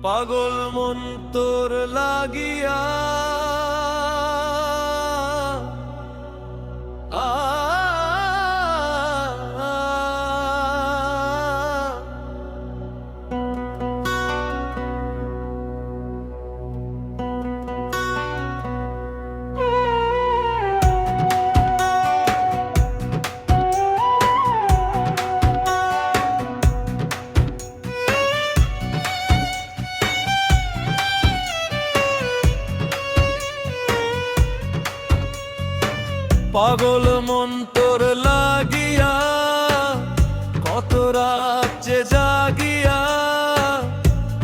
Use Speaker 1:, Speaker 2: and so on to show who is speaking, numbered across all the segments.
Speaker 1: পাগল মন তোর লাগিয়া পাগল মন তোর লাগিয়া কত রাত যে জাগিয়া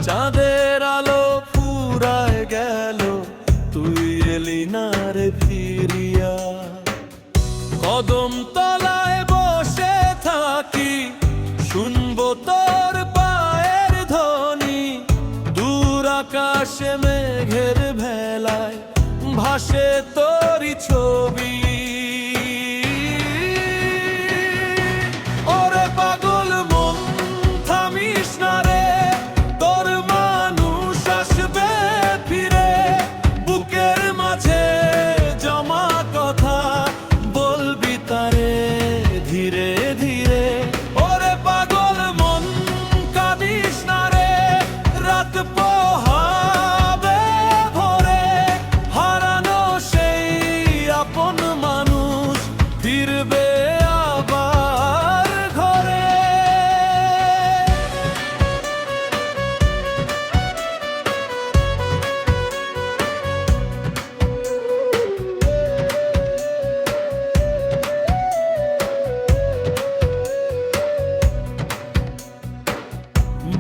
Speaker 1: চাঁদের আলো ফুরায় গেল তুই এলি না রে ফিরিয়া। কদম তলায় বসে থাকি শুনবো তোর পায়ের ধ্বনি, দূর আকাশে মেঘের ভেলায় ভাসে তোরই ছবি।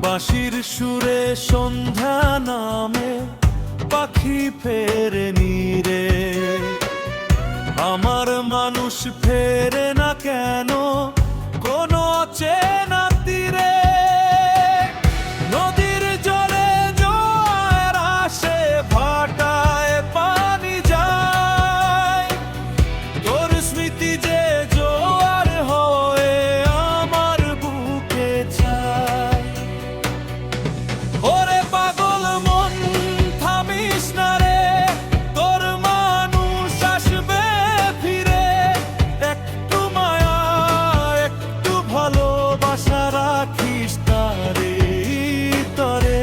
Speaker 1: বাঁশির সুরে সন্ধ্যা নামে পাখি ফেরে নীরে, আমার মানুষ ফেরে না কেন কোনো অচেনা তীরে। নদীর জলে জোয়ার আসে ভাটায় পানি যায়, তোর স্মৃতি যে জোয়ার হয়ে আমার বুকে চায়। ওরে পাগল মন থামিস না রে, তোর মানুষ আসবে ফিরে। একটু মায়া একটু ভালোবাসা রাখিস তারে তরে।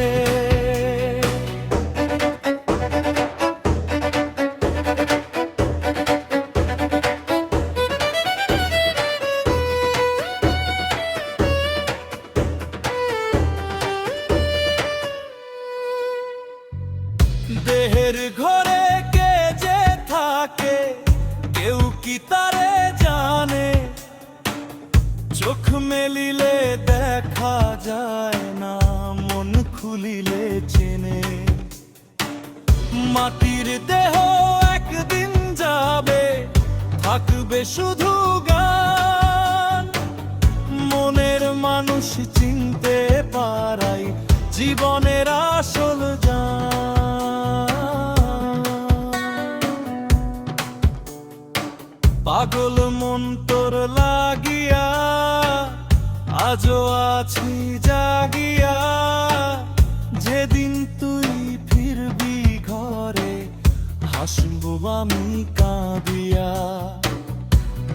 Speaker 1: দেহের ঘরে কে যে থাকে কেউ কি তারে জানে, চোখ মেলিলে দেখা যায় না মন খুলিলে চেনে। মাটির দেহ একদিন যাবে থাকবে শুধু গান, মনের মানুষ চিনতে পারাই জীবনের আসল জান। পাগল মন তোর লাগিয়া আজও আছি জাগিয়া, যেদিন তুই ফিরবি ঘরে হাসবো আমি কাঁদিয়া।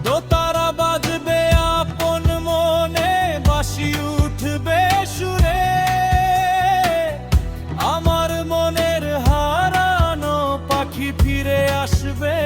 Speaker 1: দোতারা বাজবে আপন মনে বাঁশি উঠবে সুরে, আমার মনের হারানো পাখি ফিরে আসবে।